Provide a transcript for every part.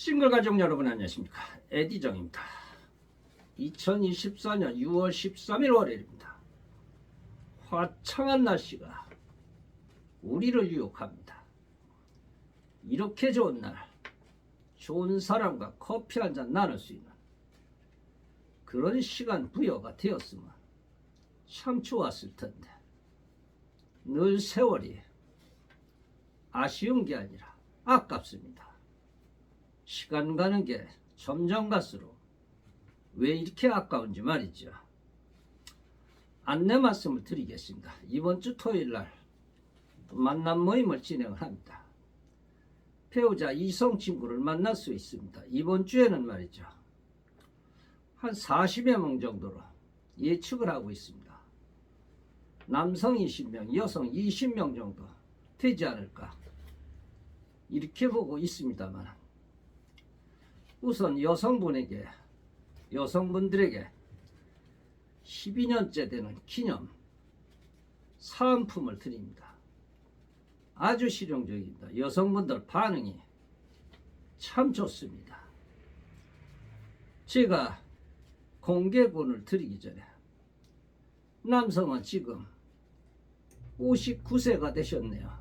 싱글 가족 여러분 안녕하십니까. 에디정입니다. 2024년 6월 13일 월요일입니다. 화창한 날씨가 우리를 유혹합니다. 이렇게 좋은 날 좋은 사람과 커피 한잔 나눌 수 있는 그런 시간 부여가 되었으면 참 좋았을 텐데 늘 세월이 아쉬운 게 아니라 아깝습니다. 시간 가는 게 점점 갈수록 왜 이렇게 아까운지 말이죠. 안내 말씀을 드리겠습니다. 이번 주 토요일 날 만남 모임을 진행을 합니다. 배우자 이성 친구를 만날 수 있습니다. 이번 주에는 말이죠. 한 40여 명 정도로 예측을 하고 있습니다. 남성 20명, 여성 20명 정도 되지 않을까 이렇게 보고 있습니다만 우선 여성분들에게 12년째 되는 기념 사은품을 드립니다. 아주 실용적입니다. 여성분들 반응이 참 좋습니다. 제가 공개군을 드리기 전에 남성은 지금 59세가 되셨네요.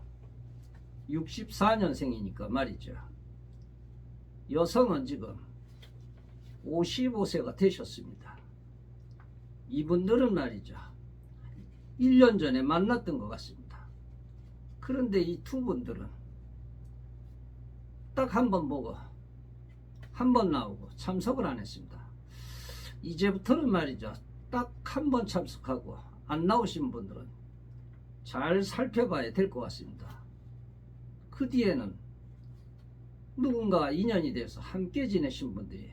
64년생이니까 말이죠. 여성은 지금 55세가 되셨습니다. 이분들은 말이죠. 1년 전에 만났던 것 같습니다. 그런데 이 두 분들은 딱 한 번 보고 한 번 나오고 참석을 안 했습니다. 이제부터는 말이죠. 딱 한 번 참석하고 안 나오신 분들은 잘 살펴봐야 될 것 같습니다. 그 뒤에는 누군가 인연이 돼서 함께 지내신 분들이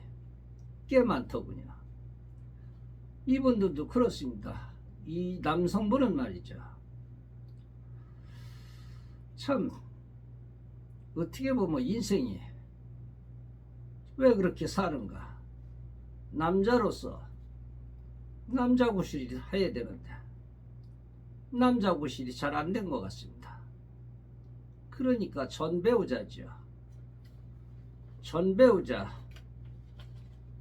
꽤 많더군요. 이분들도 그렇습니다. 이 남성분은 말이죠. 참 어떻게 보면 인생이 왜 그렇게 사는가. 남자로서 남자 구실이 해야 되는데 남자 구실이 잘 안 된 것 같습니다. 그러니까 전 배우자죠. 전 배우자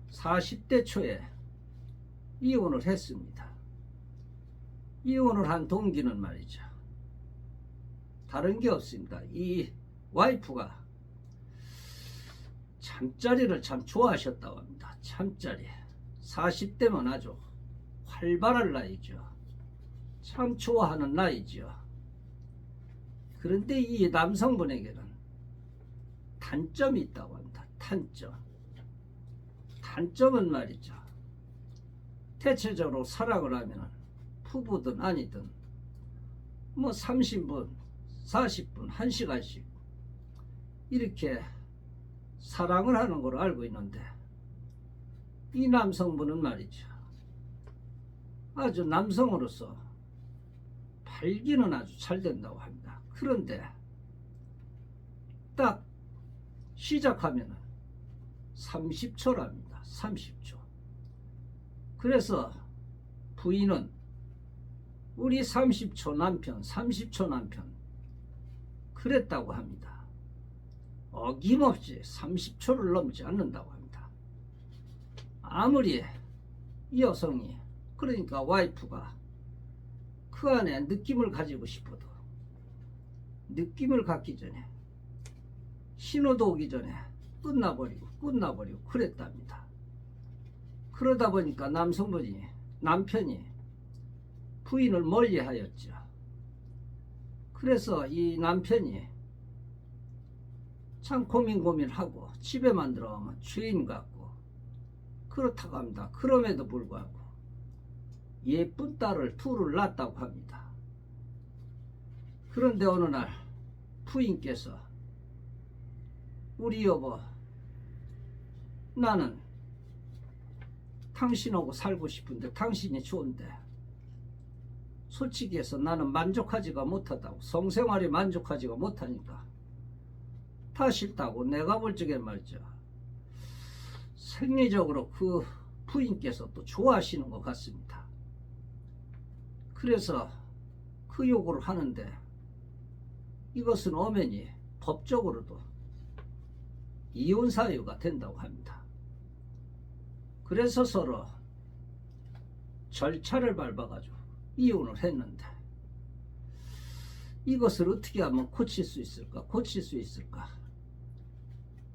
40대 초에 이혼을 했습니다. 이혼을 한 동기는 말이죠. 다른 게 없습니다. 이 와이프가 잠자리를 참 좋아하셨다고 합니다. 잠자리. 40대면 아주 활발한 나이죠. 참 좋아하는 나이죠. 그런데 이 남성분에게는 단점이 있다고 합니다. 단점은 말이죠. 대체적으로 사랑을 하면 부부든 아니든 뭐 30분, 40분, 1시간씩 이렇게 사랑을 하는 걸로 알고 있는데 이 남성분은 말이죠. 아주 남성으로서 발기는 아주 잘 된다고 합니다. 그런데 딱 시작하면은 30초랍니다. 30초. 그래서 부인은 우리 30초 남편, 30초 남편 그랬다고 합니다. 어김없이 30초를 넘지 않는다고 합니다. 아무리 이 여성이 그러니까 와이프가 그 안에 느낌을 가지고 싶어도 느낌을 갖기 전에 신호도 오기 전에 끝나버리고 그랬답니다. 그러다 보니까 남편이 부인을 멀리하였죠. 그래서 이 남편이 참 고민하고 집에만 들어가면 죄인 같고 그렇다고 합니다. 그럼에도 불구하고 예쁜 딸을 둘을 낳았다고 합니다. 그런데 어느 날 부인께서 우리 여보, 나는 당신하고 살고 싶은데 당신이 좋은데 솔직히 해서 나는 만족하지가 못하다고, 성생활에 만족하지가 못하니까 다 싫다고 내가 볼 적에 말이죠. 생리적으로 그 부인께서 또 좋아하시는 것 같습니다. 그래서 그 요구를 하는데 이것은 엄연히 법적으로도 이혼 사유가 된다고 합니다. 그래서 서로 절차를 밟아가지고 이혼을 했는데 이것을 어떻게 하면 고칠 수 있을까? 고칠 수 있을까?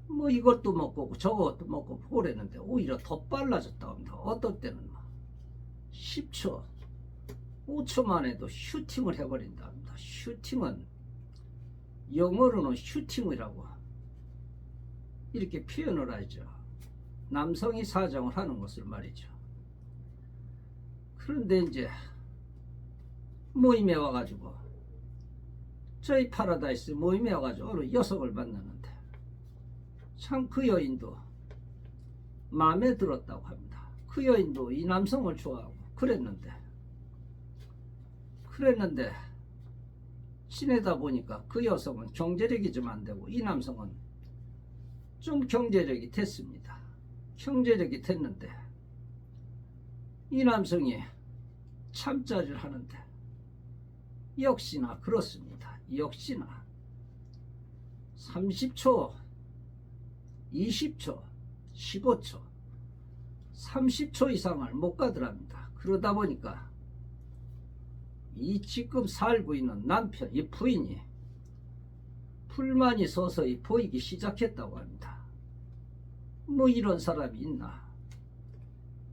뭐 이것도 먹고 저것도 먹고 그랬는데 오히려 더 빨라졌다고 합니다. 어떤 때는 10초, 5초만 해도 슈팅을 해버린다 합니다. 슈팅은 영어로는 슈팅이라고 이렇게 표현을 하죠. 남성이 사정을 하는 것을 말이죠. 그런데 이제 모임에 와가지고 저희 파라다이스 모임에 와가지고 어느 여성을 만났는데 참 그 여인도 마음에 들었다고 합니다. 그 여인도 이 남성을 좋아하고 그랬는데 지내다 보니까 그 여성은 경제력이 좀 안 되고 이 남성은 좀 경제력이 됐습니다. 경제력이 됐는데 이 남성이 참자를 하는데 역시나 그렇습니다. 역시나 30초, 20초, 15초, 30초 이상을 못 가더랍니다. 그러다 보니까 이 지금 살고 있는 남편, 이 부인이 불만이 서서히 보이기 시작했다고 합니다. 뭐 이런 사람이 있나?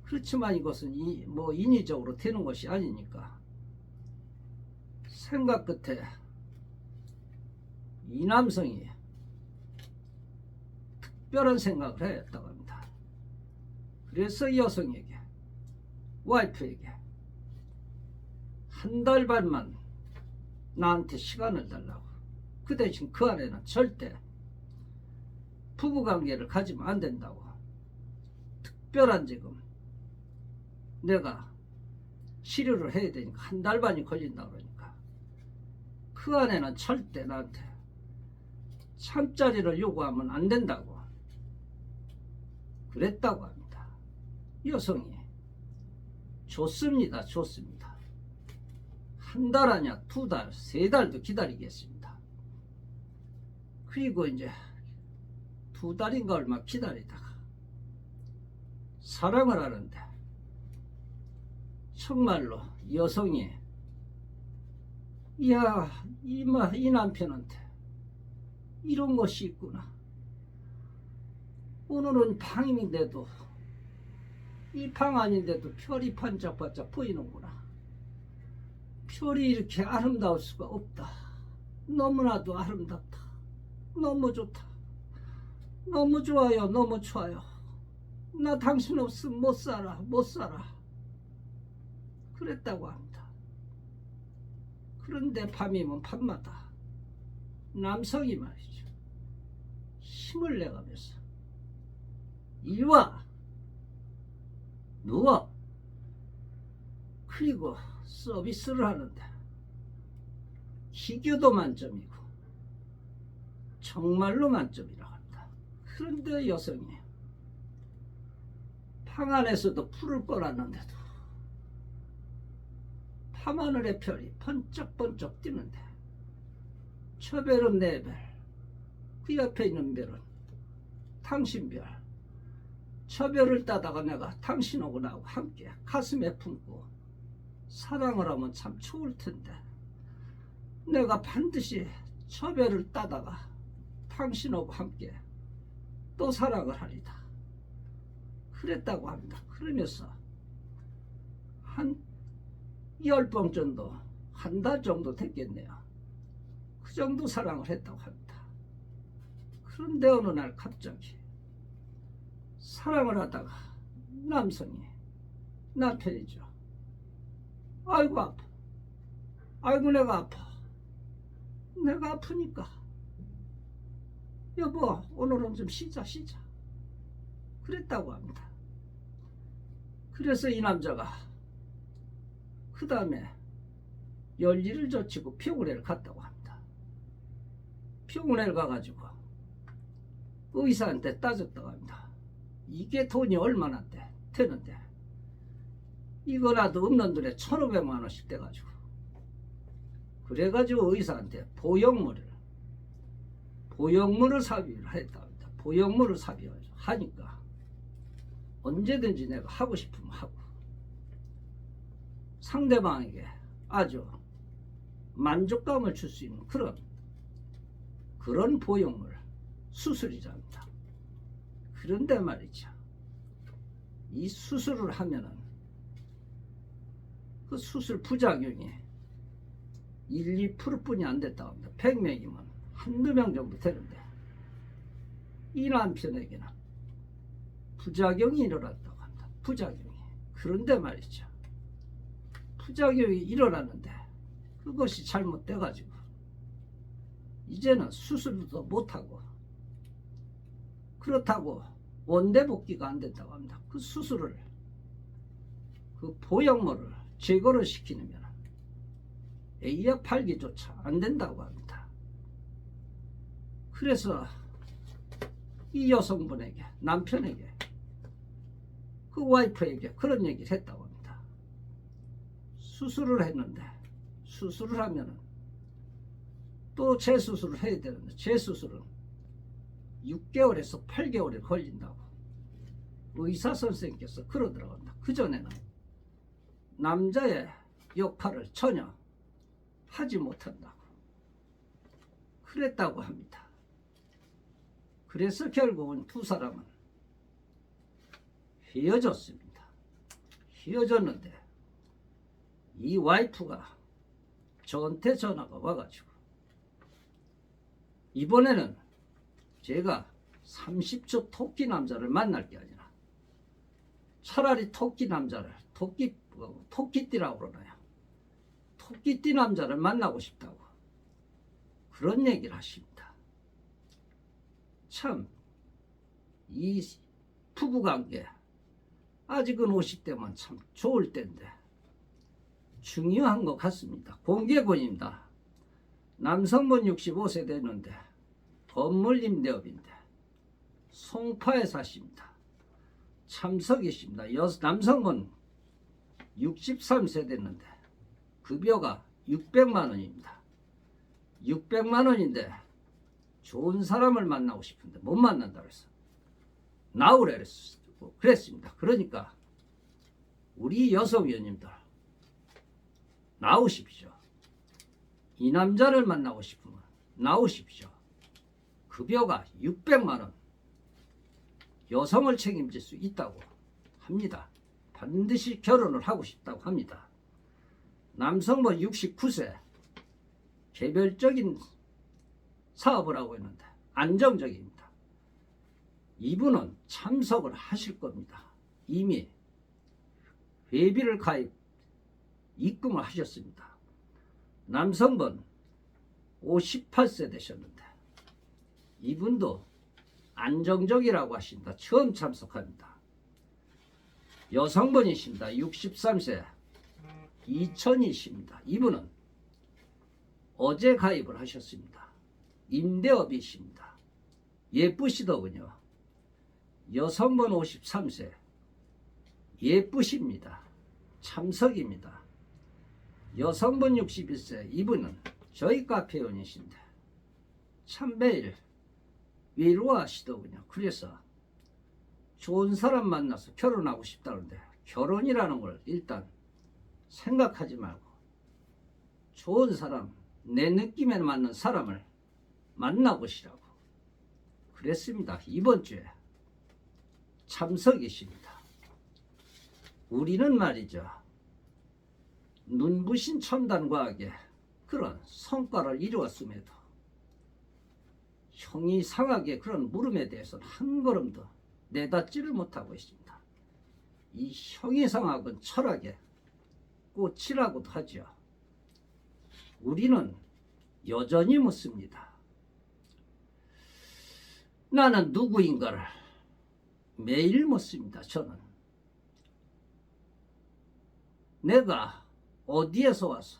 그렇지만 이것은 뭐 인위적으로 되는 것이 아니니까 생각 끝에 이 남성이 특별한 생각을 했다고 합니다. 그래서 여성에게, 와이프에게 한 달 반만 나한테 시간을 달라고. 그 대신 그 안에는 절대 부부관계를 가지면 안 된다고. 특별한 지금 내가 치료를 해야 되니까 한 달 반이 걸린다 그러니까 그 안에는 절대 나한테 잠자리를 요구하면 안 된다고 그랬다고 합니다. 여성이 좋습니다. 좋습니다. 한 달 아니야 2달, 3달도 기다리겠습니다. 그리고 이제 2달인가 얼마 기다리다가 사랑을 하는데 정말로 여성이 이야 이 남편한테 이런 것이 있구나. 오늘은 방인데도 이 방 아닌데도 별이 반짝반짝 보이는구나. 별이 이렇게 아름다울 수가 없다. 너무나도 아름답다. 너무 좋다. 너무 좋아요. 너무 좋아요. 나 당신 없으면 못 살아. 못 살아. 그랬다고 합니다. 그런데 밤이면 밤마다 남성이 말이죠. 힘을 내가면서 이리와 누워. 그리고 서비스를 하는데 기교도 만점이고 정말로 만점이라고 합니다. 그런데 여성이 방 안에서도 불을 꺼놨는데도 밤하늘의 별이 번쩍번쩍 뛰는데 저 별은 내 별, 그 옆에 있는 별은 당신 별. 저 별을 따다가 내가 당신하고 나하고 함께 가슴에 품고 사랑을 하면 참 좋을 텐데 내가 반드시 저 별을 따다가 당신하고 함께 또 사랑을 하리다. 그랬다고 합니다. 그러면서 한 10번 정도, 한 달 정도 됐겠네요. 그 정도 사랑을 했다고 합니다. 그런데 어느 날 갑자기 사랑을 하다가 남성이, 남편이죠. 아이고 아파. 아이고 내가 아파. 내가 아프니까 여보 오늘은 좀 쉬자. 그랬다고 합니다. 그래서 이 남자가 그 다음에 열일을 젖히고 병원에 갔다고 합니다. 병원에 가가지고 의사한테 따졌다고 합니다. 이게 돈이 얼마나 되는데 이거라도 없는 돈에 1,500만 원씩 돼가지고 그래가지고 의사한테 보형물을 삽입을 했답니다. 보형물을 삽입하니까 언제든지 내가 하고 싶으면 하고 상대방에게 아주 만족감을 줄 수 있는 그런 보형물 수술이랍니다. 그런데 말이죠, 이 수술을 하면은 그 수술 부작용이 1, 2%뿐이 안 됐다고 합니다. 100명이면 한두 명 정도 되는데 이 남편에게는 부작용이 일어났다고 합니다. 부작용이. 그런데 말이죠, 부작용이 일어났는데 그것이 잘못돼 가지고 이제는 수술도 못하고 그렇다고 원대복귀가 안 된다고 합니다. 그 수술을, 그 보형물을 제거를 시키면 A약 팔기조차 안 된다고 합니다. 그래서 이 여성분에게, 남편에게, 그 와이프에게 그런 얘기를 했다고 합니다. 수술을 했는데, 수술을 하면은 또 재수술을 해야 되는데, 재수술은 6개월에서 8개월이 걸린다고 의사 선생님께서 그러더라고요. 그전에는 남자의 역할을 전혀 하지 못한다고 그랬다고 합니다. 그래서 결국은 두 사람은 헤어졌습니다. 헤어졌는데 이 와이프가 저한테 전화가 와가지고 이번에는 제가 30초 토끼 남자를 만날 게 아니라 차라리 토끼 남자를 토끼띠라고 그러나요? 토끼띠 남자를 만나고 싶다고 그런 얘기를 하십니다. 참 이 부부관계 아직은 50대면 참 좋을 때인데 중요한 것 같습니다. 공개군입니다. 남성분 65세 됐는데 건물 임대업인데 송파에 사십니다. 참석이십니다. 남성분 63세 됐는데 급여가 600만 원입니다. 600만 원인데 좋은 사람을 만나고 싶은데 못 만난다 그래서 나오래 그랬습니다. 그러니까 우리 여성위원님들 나오십시오. 이 남자를 만나고 싶으면 나오십시오. 급여가 600만 원, 여성을 책임질 수 있다고 합니다. 반드시 결혼을 하고 싶다고 합니다. 남성분 69세, 개별적인 사업을 하고 있는데 안정적입니다. 이분은 참석을 하실 겁니다. 이미 회비를 입금을 하셨습니다. 남성분 58세 되셨는데 이분도 안정적이라고 하십니다. 처음 참석합니다. 여성분이십니다. 63세 이천이십니다. 이분은 어제 가입을 하셨습니다. 임대업이십니다. 예쁘시더군요. 여성분 53세 예쁘십니다. 참석입니다. 여성분 61세 이분은 저희 카페원이신데 참 매일 위로하시더군요. 그래서 좋은 사람 만나서 결혼하고 싶다는데 결혼이라는 걸 일단 생각하지 말고 좋은 사람, 내 느낌에 맞는 사람을 만나보시라고 그랬습니다. 이번 주에 참석이십니다. 우리는 말이죠, 눈부신 첨단과학의 그런 성과를 이루었음에도 형이상하게 그런 물음에 대해서는 한 걸음도 내닫지를 못하고 있습니다. 이 형이상학은 철학의 꽃이라고도 하죠. 우리는 여전히 묻습니다. 나는 누구인가를 매일 묻습니다. 저는 내가 어디에서 와서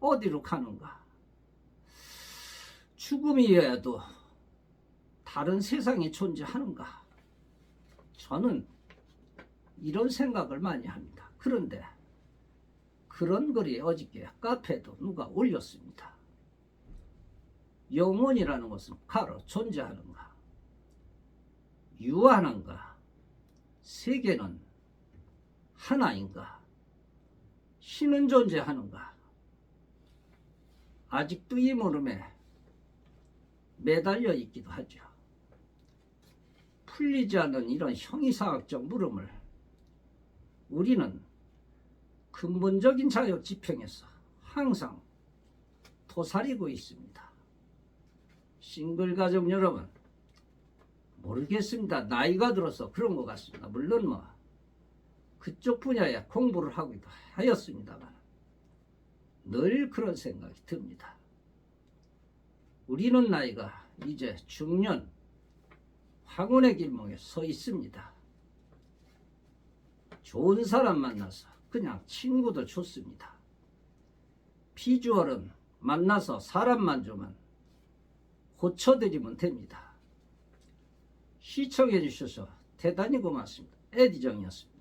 어디로 가는가, 죽음이어야도 다른 세상이 존재하는가, 저는 이런 생각을 많이 합니다. 그런데 그런 글이 어저께 카페에도 누가 올렸습니다. 영혼이라는 것은 가로 존재하는가, 유한한가? 세계는 하나인가? 신은 존재하는가? 아직도 이 물음에 매달려 있기도 하죠. 풀리지 않는 이런 형이상학적 물음을 우리는 근본적인 자유 지평에서 항상 도사리고 있습니다. 싱글 가족 여러분, 모르겠습니다. 나이가 들어서 그런 것 같습니다. 물론 뭐 그쪽 분야에 공부를 하기도 하였습니다만 늘 그런 생각이 듭니다. 우리는 나이가 이제 중년 황혼의 길목에 서 있습니다. 좋은 사람 만나서 그냥 친구도 좋습니다. 비주얼은 만나서 사람만 주면 고쳐드리면 됩니다. 시청해 주셔서 대단히 고맙습니다. 에디정이었습니다.